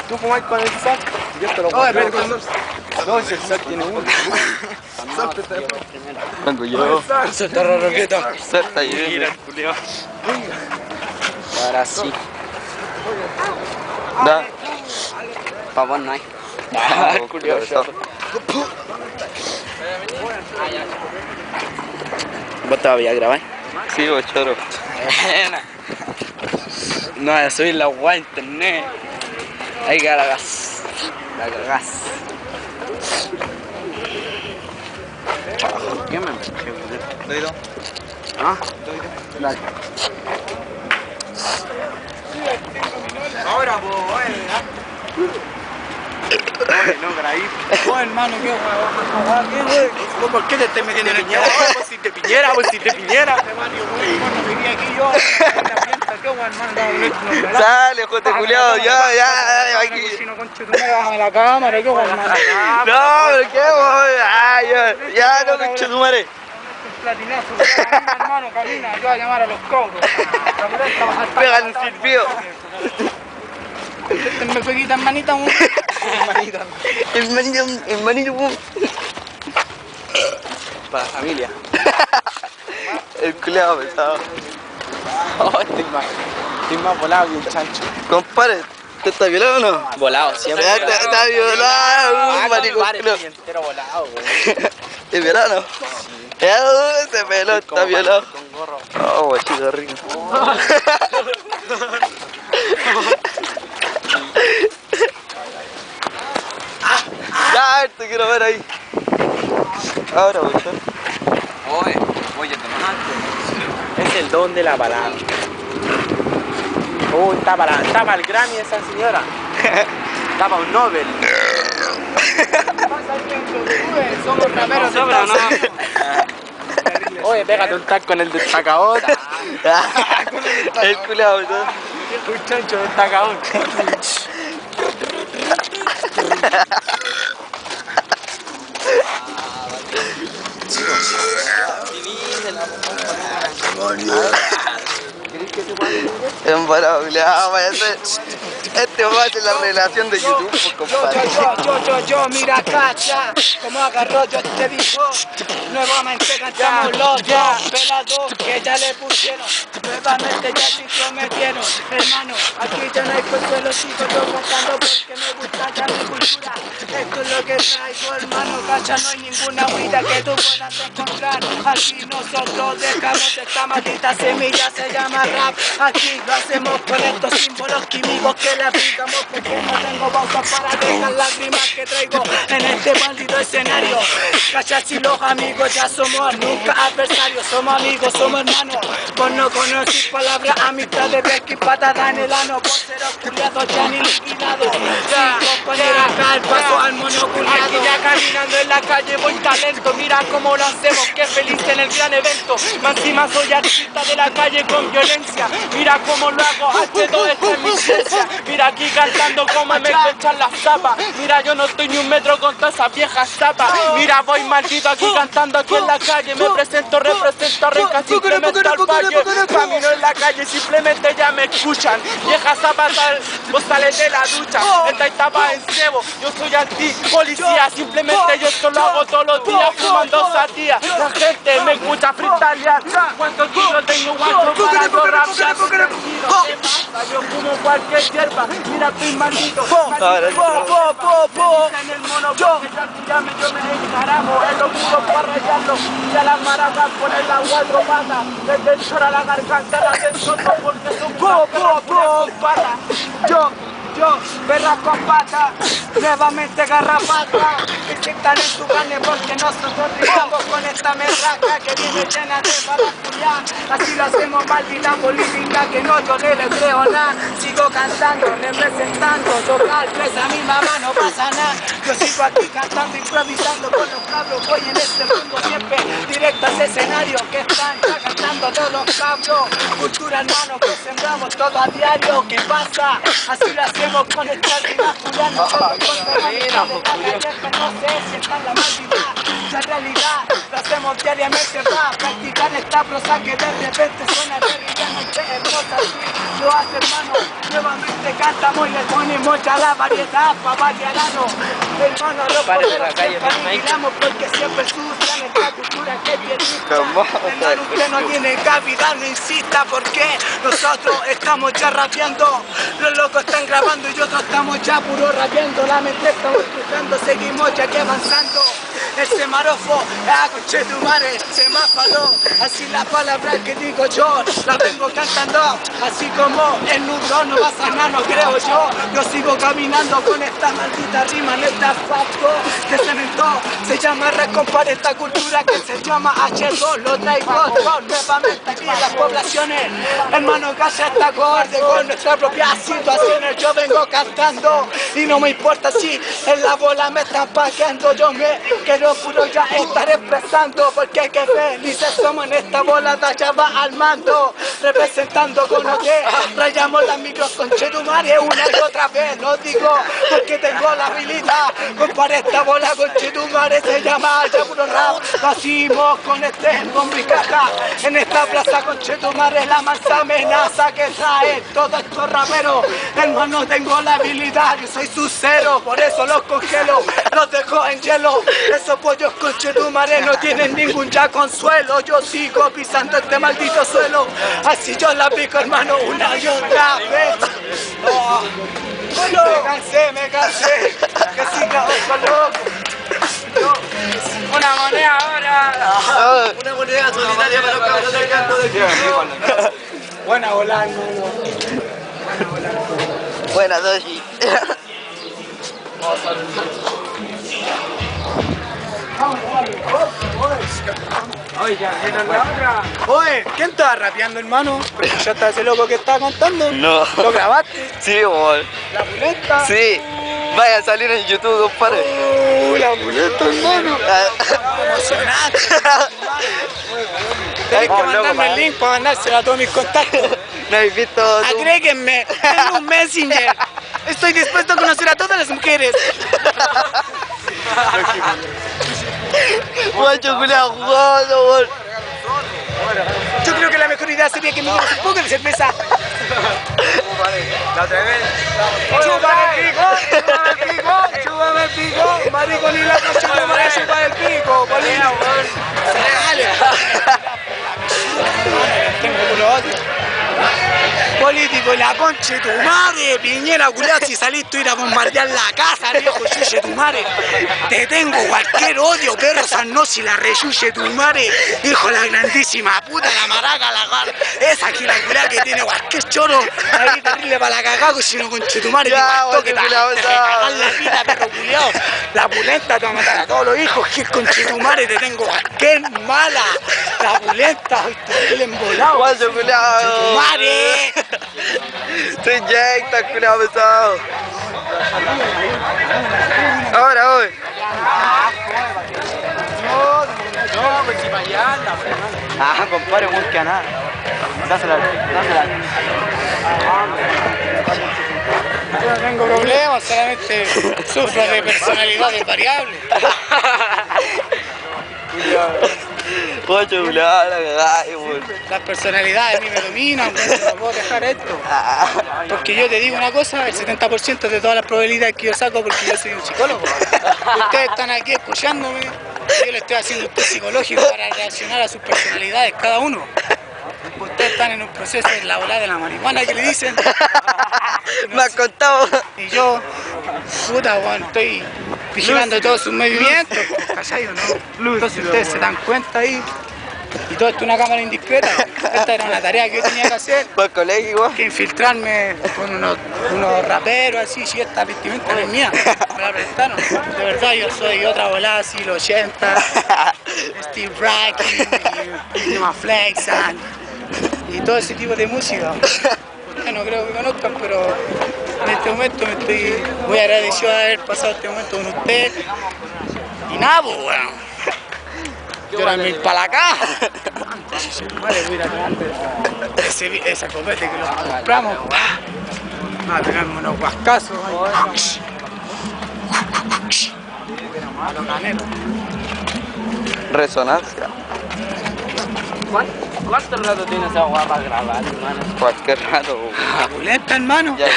Tú fumás con el sac, yo te lo voy a dar. No, ese sac tiene uno. Vengo yo. Suelta la roqueta. Suelta yo. Ahora sí. Da. Pa' vos no hay. Culiao, ¿Vos todavía grabás? sí, vos choro. No voy a subir la web a internet. Ahí que la cagás. La cagás. ¿Qué me metí? ¿Doido? ¿Ah? Dale. Ahora, pues, no, graí. Oh, hermano, qué huevo. ¿Por qué te estás metiendo en el piñera? Pues si te piñera, Bueno, vivía aquí yo. Qué huevo, hermano. Sale, jote culiao, ya, dale, aquí. Si no, conche, tú me bájame la cámara, qué huevo, hermano. No, pero qué huevo, ya, no, conche tu madre. Platinazo, hermano, camina, yo voy a llamar a los cobros. Pega el silbido. Me peguita en manita, Hermanito, para la familia. el culiao pesado. Oh, estoy más volado que un chancho. Compadre, ¿te está violado o no? Volado, siempre. Está violado, maricón. Entero volado, güey. ¿Es violado? Ese pelo está violado. Con gorro. Oh, guachito rico. Ya, te quiero ver ahí. Ahora, voy Oye, tomaste. Es el don de la palabra. Está para el Grammy esa señora. Está para un Nobel. Somos raperos de Estados Unidos. Oye, pégate un tac con el destacador. el culiao, ¿no? Un chancho destacador. Embarado, culiao, vaya a ser. Este va a ser la relación de YouTube, pues, compadre. Yo, mira, cacha, como agarró yo te dijo. Nuevamente cantamos los dos, pelados que ya le pusieron. Nuevamente ya se prometieron. Hermano, aquí ya no hay consuelo, chicos, yo cantando porque me gusta ya mi cultura. Esto es lo que traigo, hermano, cacha, no hay ninguna huida que tú puedas encontrar. Aquí nosotros dejamos esta maldita semilla, se llama rap. Aquí lo hacemos con estos símbolos químicos que le aplicamos porque no tengo pausa para dejar lágrimas que traigo en este maldito escenario. Cacha, si los amigos ya somos nunca adversarios, somos amigos, somos hermanos. Vos no conocís palabras, amistad de pesca y patada en el ano. Por ser oscuriados ya ni liquidado. Chicos, poner acá el paso al monoculiado. Aquí ya caminando en la calle voy talento. Mira cómo lo hacemos, qué feliz en el gran evento. Más encima soy artista de la calle con violencia. Mira cómo lo hago, H2, esta es mi ciencia. Mira aquí cantando como me echan las zapas. Mira, yo no estoy ni un metro con todas esas viejas zapas. Mira, voy maldito aquí cantando aquí en la calle. Me presento, represento a Renca, simplemente al valle. Camino en la calle, simplemente ya me escuchan. Viejas zapas, vos sales de la ducha. Esta etapa en cebo, yo soy anti-policía. Simplemente yo esto lo hago todos los días, fumando satía. La gente me escucha freestylear. ¿Cuántos kilos tengo guacho para yo rapear? ¿Qué pasa? Yo fumo cualquier hierba. Mira, estoy maldito. En el mono, porque ya me encaramo. En los muros para rayarlo. Y a las maracas poner las cuatro patas. Desde el choro a la garganta la tensión porque son con patas. Yo, perras con patas, nuevamente garrapata. Que sientan en su carne porque nosotros brindamos con esta merraca que viene llena de balaculiar. Así lo hacemos, maldita política que no, yo no le creo nada. Sigo cantando, representando, tocar presa a mi mamá, no pasa nada. Yo sigo aquí cantando, improvisando con los cabros. Voy en este mundo siempre directo a ese escenario que están ya cantando todos los cabros. Cultura, hermano, que sembramos todo a diario. ¿Qué pasa? Así lo hacemos con esta rima, Julián. Nosotros con la realidad de la calle, no sé si está en la maldita. La realidad lo hacemos diariamente para practicar esta prosa que de repente suena terrible, no sé, hermosa, así lo hace, hermano. Nuevamente cantamos y le ponemos ya la variedad pa' variarano. Hermano, los poderos siempre aniquilamos porque siempre ensucian esta cultura que es bien rica. Hermano, usted no tiene cabida, no insista porque nosotros estamos ya rapeando. Los locos están grabando y otros estamos ya puro rapeando. La mente estamos cruzando, seguimos ya que avanzando. El semarofo, conchetumare, semáforo. Así la palabra que digo yo, la vengo cantando. Así como el nudo no va a sanar, no creo yo. Yo sigo caminando con esta maldita rima, en esta facto que cementó. Se llama recompar esta cultura que se llama H2. Lo traigo nuevamente aquí en las poblaciones. Hermano, calla esta acorde con nuestras propias situaciones. Yo vengo cantando y no me importa si en la bola me están paqueando. Yo me quiero puro ya estar expresando porque que felices somos en esta bola de allá va al mando. Representando con lo que rayamos las micros con Chetumare una y otra vez. Lo digo porque tengo la habilidad. Compare esta bola con Chetumare, se llama ya puro rap. Lo hacemos con este bombo y caja. En esta plaza con Chetumare la más amenaza que trae todos estos raperos. Hermano, tengo la habilidad, yo soy su cero, por eso los congelo, los dejo en hielo. Esos pollos con Chetumare no tienen ningún ya consuelo. Yo sigo pisando este maldito suelo. Así yo la pico, hermano, una y otra vez. Oh. Me cansé, que siga otro loco. Una moneda ahora. Una moneda solidaria para los cabros del canto de Cristo. Buena bola, hermano. Buena, Doji. Oye, oye, ¿quién estaba rapeando, hermano? ¿Ya está ese loco que estaba cantando? No. ¿Lo grabaste? Sí, amor. ¿La pulenta? Sí. Vaya a salir en YouTube, compadre. La pulenta, hermano. Emocionante. Tenés que mandarme el link para mandárselo a todos mis contactos. ¿No habéis visto? Agréguenme, tengo un Messenger. Estoy dispuesto a conocer a todas las mujeres. Guacho, culiao, jugando, amor. Yo creo que la mejor idea sería que me dieras un poco de cerveza. La otra vez. Chúpame el pico, maricón y la coche no me chupa el pico, bolina, weón. Dale. Tengo puro odio. Político y la concha de tu madre, Piñera, culiao, si saliste a ir a bombardear la casa, viejo chuche tu madre. Te tengo cualquier odio, perro Sanosi, la rechuche tu madre, hijo la grandísima puta, la maraca, la gar. Esa aquí la culiao que tiene cualquier choro, ahí terrible para la cagada, si no conche tu madre, te cagar la vida, perro culiao. La pulenta te va a matar a todos los hijos, que conche tu madre, te tengo cualquier mala. La pulenta, hoy te embolado. Guacho, culiao. Tu madre. Te inyectas, culiao pesado. Ahora, voy. No, pues si para allá anda, Ah, compadre, muy que nada. Dásela. Yo no tengo problemas, solamente sufro de personalidades variables. Guacho, culiao, la cagáis, weón. Las personalidades a mí me dominan, no puedo dejar esto. Porque yo te digo una cosa, el 70% de todas las probabilidades que yo saco porque yo soy un psicólogo. Ustedes están aquí escuchándome, yo le estoy haciendo un test psicológico para reaccionar a sus personalidades, cada uno. Ustedes están en un proceso de la bola de la marihuana que le dicen. Me has contado. Y yo, puta, weón, estoy vigilando todos sus movimientos, ¿cachai o no? Entonces ustedes se dan cuenta ahí. Y todo esto es una cámara indiscreta. Esta era una tarea que yo tenía que hacer. Para el colegio, igual. Que infiltrarme con unos raperos así, si esta vestimenta no es mía. Me la prestaron. De verdad, yo soy otra volada así, los 80. Steve Racking, Lima Flexan y todo ese tipo de música. Ustedes no creo que conozcan, pero en este momento me estoy muy agradecido de haber pasado este momento con ustedes. Y nada, pues, weón. Yo ahora me voy para la caja. Vale, voy a ir a tomar ese copete que lo compramos. Vamos a pegarme unos guascazos. A los caneros. Resonancia. ¿Cuánto rato tiene esa guapa grabada, hermano? Cualquier rato. Pulenta, hermano. Ya.